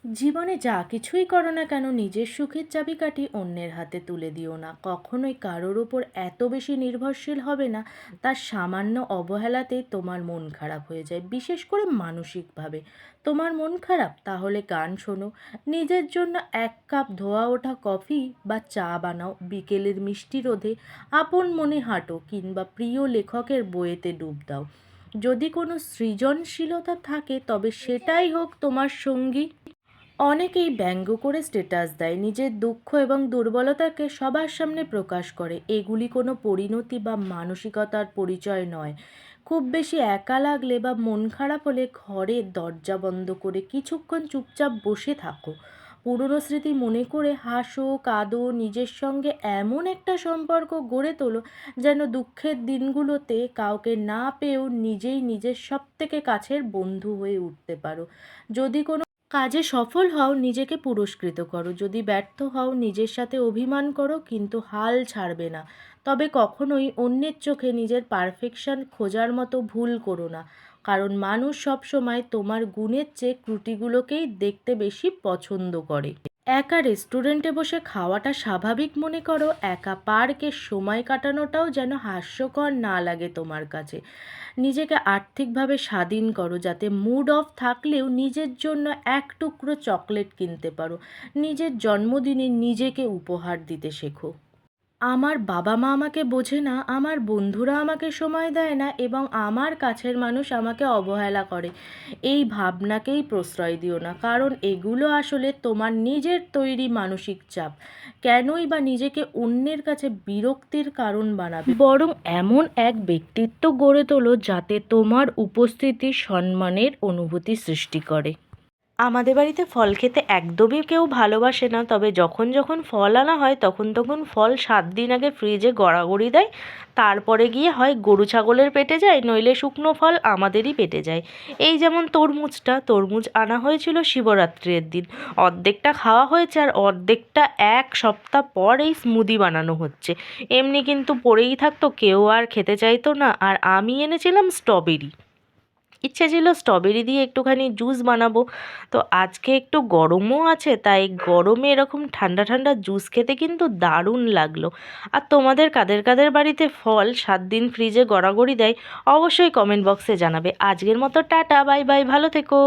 জীবনে যা কিছুই করো না কেন নিজের সুখের চাবিকাঠি অন্যের হাতে তুলে দিও না। কখনোই কারোর ওপর এত বেশি নির্ভরশীল হবে না, তার সামান্য অবহেলাতেই তোমার মন খারাপ হয়ে যায়, বিশেষ করে মানসিকভাবে। তোমার মন খারাপ? তাহলে গান শোনো, নিজের জন্য এক কাপ ধোয়া ওঠা কফি বা চা বানাও, বিকেলের মিষ্টি রোদে আপন মনে হাঁটো, কিংবা প্রিয় লেখকের বইয়েতে ডুব দাও। যদি কোনো সৃজনশীলতা থাকে তবে সেটাই হোক তোমার সঙ্গী। অনেকেই ব্যঙ্গ করে স্ট্যাটাস দেয়, নিজের দুঃখ এবং দুর্বলতাকে সবার সামনে প্রকাশ করে। এগুলি কোনো পরিণতি বা মানসিকতার পরিচয় নয়। খুব বেশি একা লাগলে বা মন খারাপ হলে ঘরের দরজা বন্ধ করে কিছুক্ষণ চুপচাপ বসে থাকো। পুরনো স্মৃতি মনে করে হাসো, কাঁদো, নিজের সঙ্গে এমন একটা সম্পর্ক গড়ে তোলো যেন দুঃখের দিনগুলোতে কাউকে না পেয়েও নিজেই নিজের সবথেকে কাছের বন্ধু হয়ে উঠতে পারো। যদি কোনো কাজে সফল হও, নিজেকে পুরস্কৃত করো। যদি ব্যর্থ হও, নিজের সাথে অভিমান করো, কিন্তু হাল ছাড়বে না। তবে কখনোই অন্যের চোখে নিজের পারফেকশন খোঁজার মতো ভুল করো না, কারণ মানুষ সবসময় তোমার গুণের চেয়ে ত্রুটিগুলোকেই দেখতে বেশি পছন্দ করে। একা রেস্টুরেন্টে বসে খাওয়াটা স্বাভাবিক মনে করো, একা পার্কে সময় কাটানোটাও যেন হাস্যকর না লাগে তোমার কাছে। নিজেকে আর্থিকভাবে স্বাধীন করো, যাতে মুড অফ থাকলেও নিজের জন্য এক টুকরো চকলেট কিনতে পারো। নিজের জন্মদিনে নিজেকে উপহার দিতে শেখো। আমার বাবা মা আমাকে বোঝে না, আমার বন্ধুরা আমাকে সময় দেয় না, এবং আমার কাছের মানুষ আমাকে অবহেলা করে, এই ভাবনাকেই প্রশ্রয় দিও না, কারণ এগুলো আসলে তোমার নিজের তৈরি মানসিক চাপ। কেনই বা নিজেকে অন্যের কাছে বিরক্তির কারণ বানাবে? বরং এমন এক ব্যক্তিত্ব গড়ে তোলো যাতে তোমার উপস্থিতি সম্মানের অনুভূতি সৃষ্টি করে। আমাদের বাড়িতে ফল খেতে একদমই কেউ ভালোবাসে না, তবে যখন যখন ফল আনা হয় তখন তখন ফল 7 দিন আগে ফ্রিজে গড়াগড়ি দেয়। তারপরে গিয়ে হয় গরু ছাগলের পেটে যায়, নইলে শুকনো ফল আমাদেরই পেটে যায়। এই যেমন তরমুজ আনা হয়েছিল শিবরাত্রির দিন, অর্ধেকটা খাওয়া হয়েছে, আর অর্ধেকটা 1 সপ্তাহ পর এই স্মুদি বানানো হচ্ছে। এমনি কিন্তু পড়েই থাকতো, কেউ আর খেতে চাইতো না। আর আমি এনেছিলাম স্ট্রবেরি, ইচ্ছে ছিল স্ট্রবেরি দিয়ে একটুখানি জুস বানাবো। তো আজকে একটু গরমও আছে, তাই গরমে এরকম ঠান্ডা ঠান্ডা জুস খেতে কিন্তু দারুণ লাগলো। আর তোমাদের কাদের কাদের বাড়িতে ফল 7 দিন ফ্রিজে গড়াগড়ি দেয়, অবশ্যই কমেন্ট বক্সে জানাবে। আজকের মতো টাটা, বাই বাই, ভালো থেকো।